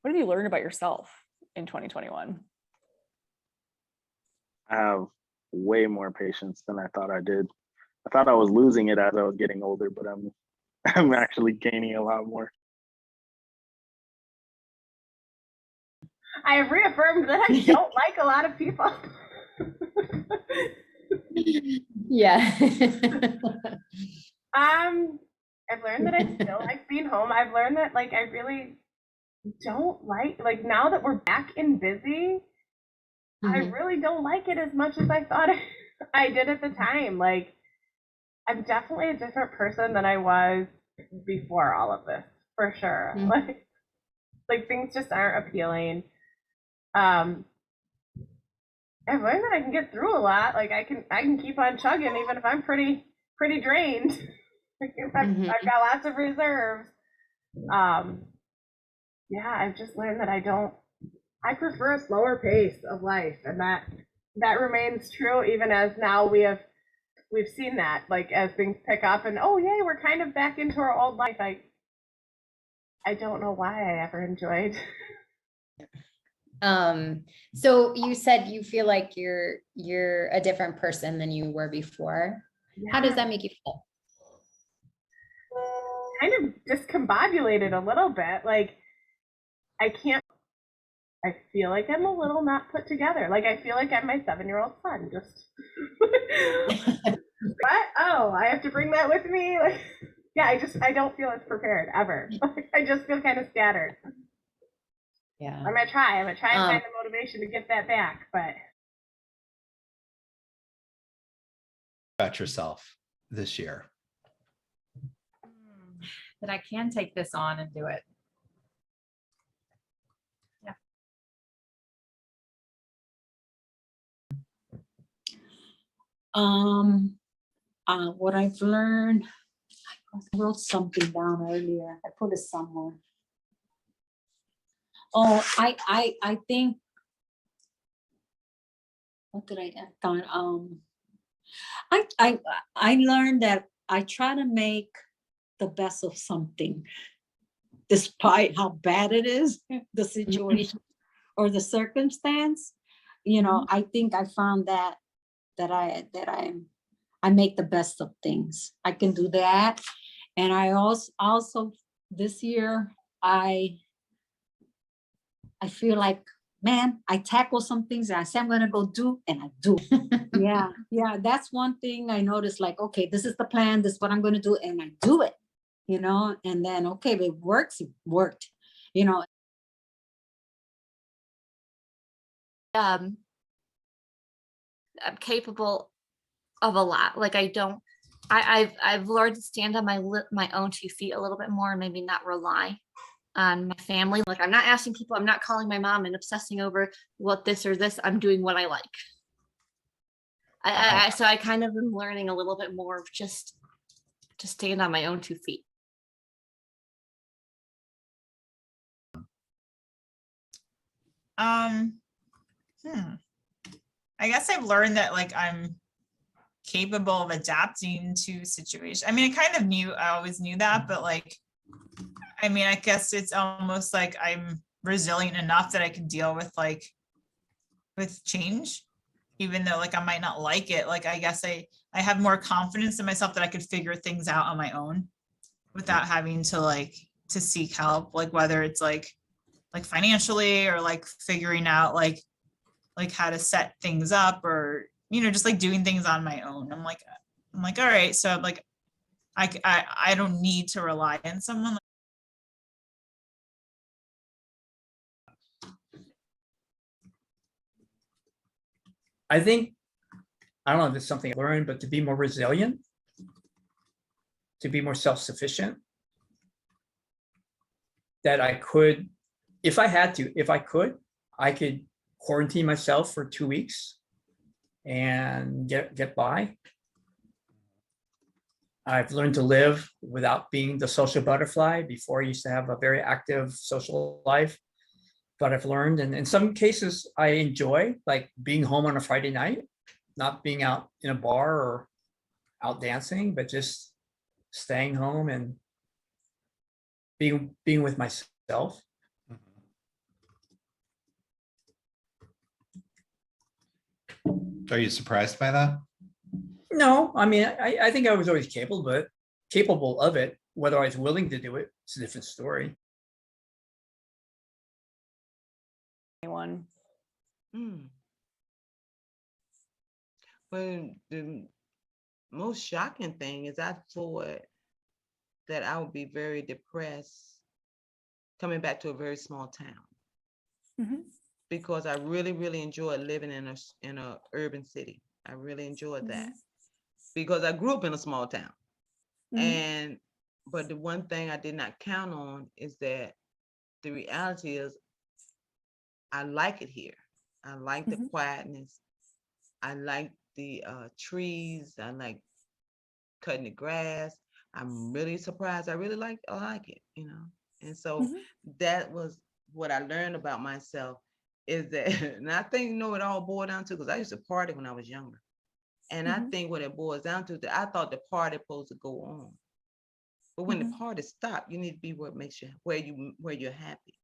What have you learned about yourself in 2021? I have way more patience than I thought I did. I thought I was losing it as I was getting older, but I'm I'm actually gaining a lot more. I have reaffirmed that I don't like a lot of people. Yeah. I've learned that I still like being home. I've learned that like I really don't like now that we're back in busy, I Mhm. really don't like it as much as I thought I did at the time. Like I'm definitely a different person than I was before all of this, for sure. Mhm. Like things just aren't appealing. Um, I've learned that I can get through a lot. Like I can keep on chugging even if I'm pretty drained. Mhm. I've got lots of reserves. Um, yeah, I've just learned that I prefer a slower pace of life, and that remains true even as now we've seen that like as things pick up and oh yay, we're kind of back into our old life. I don't know why I ever enjoyed. So you said you feel like you're a different person than you were before. How does Yeah, that make you feel? kind of discombobulated a little bit. Like I can't. I feel like I'm a little not put together. Like I feel like I'm my 7-year-old son. Just what? Oh, I have to bring that with me. Like, yeah, I don't feel as prepared ever. Like, I just feel kind of scattered. Yeah. I'm gonna try. I'm gonna try and Um, find the motivation to get that back. But About yourself this year? That I can take this on and do it. Yeah. What I've learned, I wrote something down earlier. I put it somewhere. Oh, I think, what did I get down? I learned that I try to make the best of something, despite how bad it is, the situation or the circumstance. You know, I think I found that I make the best of things. I can do that. And I also this year I feel like, man, I tackle some things that I say I'm gonna go do, and I do. Yeah, yeah, that's one thing I noticed, like, okay, this is the plan, this is what I'm gonna do, and I do it, and then, okay, if it works, it worked, you know. I'm capable of a lot. Like I've learned to stand on my own 2 feet a little bit more and maybe not rely on my family. Like I'm not asking people, I'm not calling my mom and obsessing over what this or this. I'm doing what I like. So I kind of am learning a little bit more of just to stand on my own 2 feet. Um, I guess I've learned that like I'm capable of adapting to situations. I mean, I always knew that, but like, I mean, I guess it's almost like I'm resilient enough that I can deal with change, even though like I might not like it. Like, I guess I have more confidence in myself that I could figure things out on my own without having to seek help, like whether it's like financially or like figuring out like how to set things up or just like doing things on my own. I'm like all right, so I'm like I don't need to rely on someone. I think, I don't know if it's something I learned, but to be more resilient, to be more self-sufficient, that I could, if I could quarantine myself for 2 weeks and get by. I've learned to live without being the social butterfly. Before, I used to have a very active social life, but I've learned, and in some cases I enjoy like being home on a Friday night, not being out in a bar or out dancing, but just staying home and being with myself. Are you surprised by that? No, I mean, I think I was always capable of it. Whether I was willing to do it, it's a different story. Anyone? Mm. But the most shocking thing is I thought that I would be very depressed coming back to a very small town Mhm. because I really, really enjoyed living in a urban city. I really enjoyed that because I grew up in a small town. Mhm. But the one thing I did not count on is that the reality is I like it here. I like the Mhm. quietness. I like the trees. I like cutting the grass. I'm really surprised. I like it, you know. And so Mhm. that was what I learned about myself is that, and I think, you know, it all boiled down to, because I used to party when I was younger. And I Mhm. think what it boils down to, that I thought the party supposed to go on. But when the Mhm. party stopped, you need to be where it makes you, where you're happy.